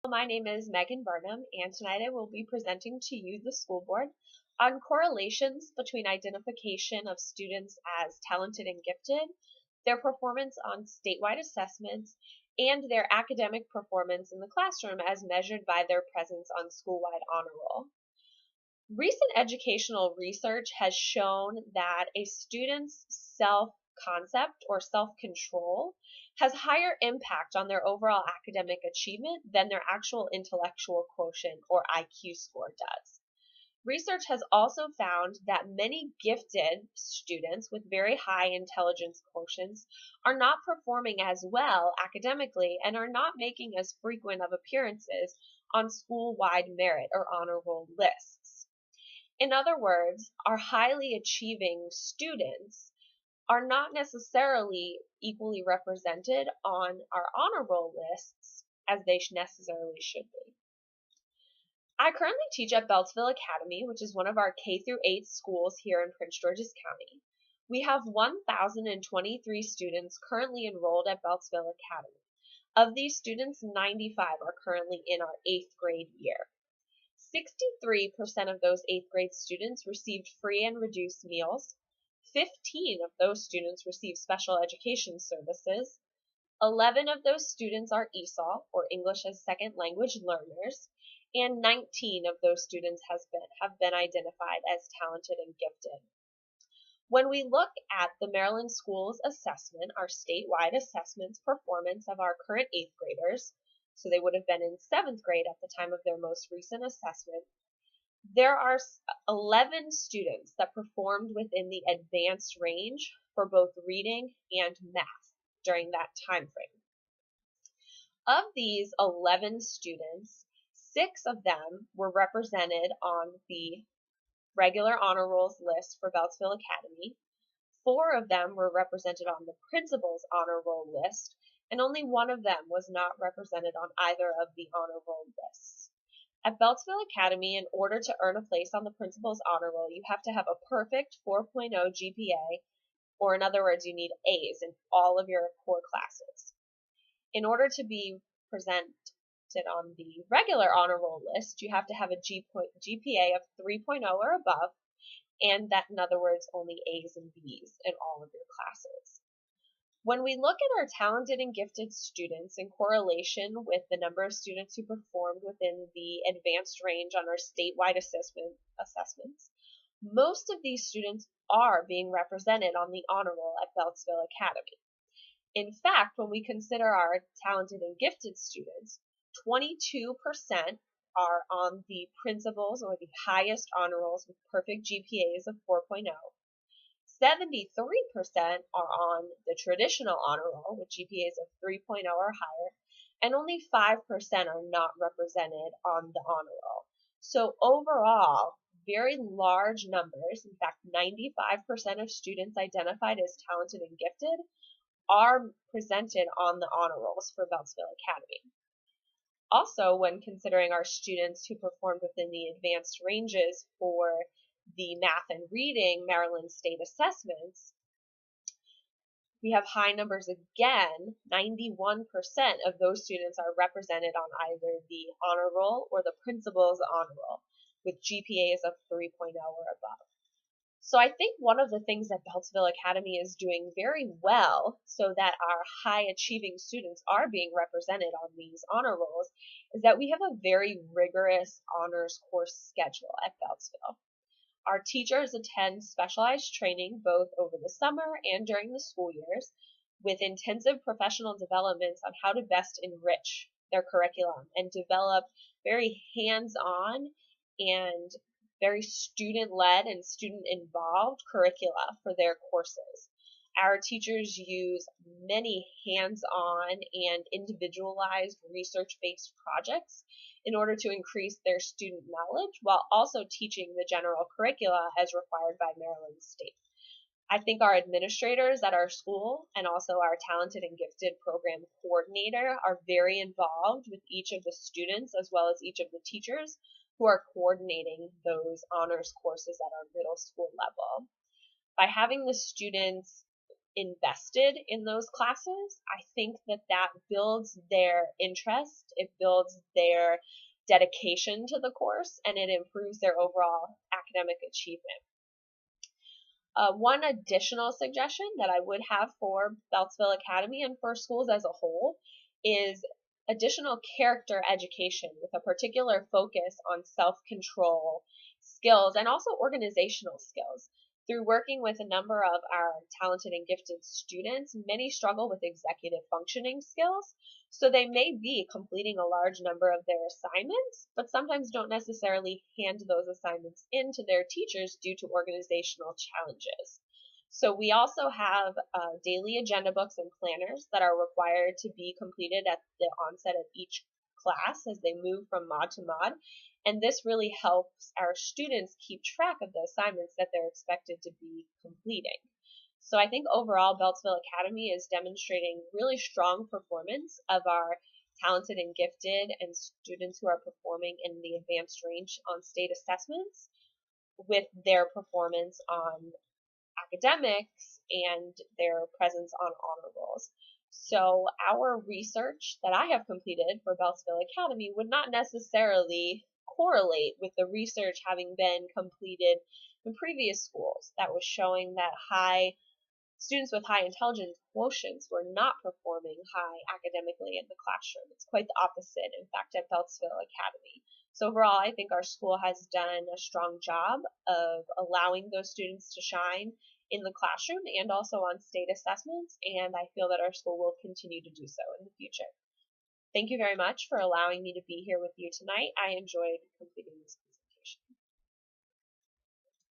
My name is Megan Burnham, and tonight I will be presenting to you, the school board, on correlations between identification of students as talented and gifted, their performance on statewide assessments, and their academic performance in the classroom as measured by their presence on school-wide honor roll. Recent educational research has shown that a student's self-concept or self-control has higher impact on their overall academic achievement than their actual intellectual quotient or IQ score does. Research has also found that many gifted students with very high intelligence quotients are not performing as well academically and are not making as frequent of appearances on school-wide merit or honor roll lists. In other words, our highly achieving students are not necessarily equally represented on our honor roll lists as they necessarily should be. I currently teach at Beltsville Academy, which is one of our K-8 schools here in Prince George's County. We have 1,023 students currently enrolled at Beltsville Academy. Of these students, 95 are currently in our 8th grade year. 63% of those 8th grade students received free and reduced meals. 15 of those students received special education services. 11 of those students are ESOL, or English as Second Language learners, and 19 of those students have been identified as talented and gifted. When we look at the Maryland Schools Assessment, our statewide assessments performance of our current 8th graders, so they would have been in 7th grade at the time of their most recent assessment, there are 11 students that performed within the advanced range for both reading and math during that time frame. Of these 11 students, 6 of them were represented on the regular honor rolls list for Beltsville Academy. 4 of them were represented on the principal's honor roll list, and only 1 of them was not represented on either of the honor roll lists. At Beltsville Academy, in order to earn a place on the principal's honor roll, you have to have a perfect 4.0 GPA, or in other words, you need A's in all of your core classes. In order to be presented on the regular honor roll list, you have to have a GPA of 3.0 or above, and that, in other words, only A's and B's in all of your classes. When we look at our talented and gifted students in correlation with the number of students who performed within the advanced range on our statewide assessments, most of these students are being represented on the honor roll at Beltsville Academy. In fact, when we consider our talented and gifted students, 22% are on the principals or the highest honor rolls with perfect GPAs of 4.0. 73% are on the traditional honor roll with GPAs of 3.0 or higher, and only 5% are not represented on the honor roll. So overall, very large numbers, in fact 95% of students identified as talented and gifted are presented on the honor rolls for Beltsville Academy. Also, when considering our students who performed within the advanced ranges for the math and reading Maryland state assessments, we have high numbers again. 91% of those students are represented on either the honor roll or the principal's honor roll with GPAs of 3.0 or above. So I think one of the things that Beltsville Academy is doing very well so that our high achieving students are being represented on these honor rolls is that we have a very rigorous honors course schedule at Beltsville. Our teachers attend specialized training both over the summer and during the school years with intensive professional developments on how to best enrich their curriculum and develop very hands-on and very student-led and student-involved curricula for their courses. Our teachers use many hands-on and individualized research-based projects in order to increase their student knowledge while also teaching the general curricula as required by Maryland State. I think our administrators at our school and also our talented and gifted program coordinator are very involved with each of the students as well as each of the teachers who are coordinating those honors courses at our middle school level. By having the students invested in those classes, I think that builds their interest, it builds their dedication to the course, and it improves their overall academic achievement. One additional suggestion that I would have for Beltsville Academy and for schools as a whole is additional character education with a particular focus on self-control skills and also organizational skills. Through working with a number of our talented and gifted students, many struggle with executive functioning skills, so they may be completing a large number of their assignments, but sometimes don't necessarily hand those assignments in to their teachers due to organizational challenges. So we also have daily agenda books and planners that are required to be completed at the onset of each class as they move from mod to mod. And this really helps our students keep track of the assignments that they're expected to be completing. So I think overall, Beltsville Academy is demonstrating really strong performance of our talented and gifted and students who are performing in the advanced range on state assessments with their performance on academics and their presence on honor rolls. So our research that I have completed for Beltsville Academy would not necessarily correlate with the research having been completed in previous schools that was showing that students with high intelligence quotients were not performing high academically in the classroom. It's quite the opposite, in fact, at Beltsville Academy. So overall, I think our school has done a strong job of allowing those students to shine in the classroom and also on state assessments, and I feel that our school will continue to do so in the future. Thank you very much for allowing me to be here with you tonight. I enjoyed completing this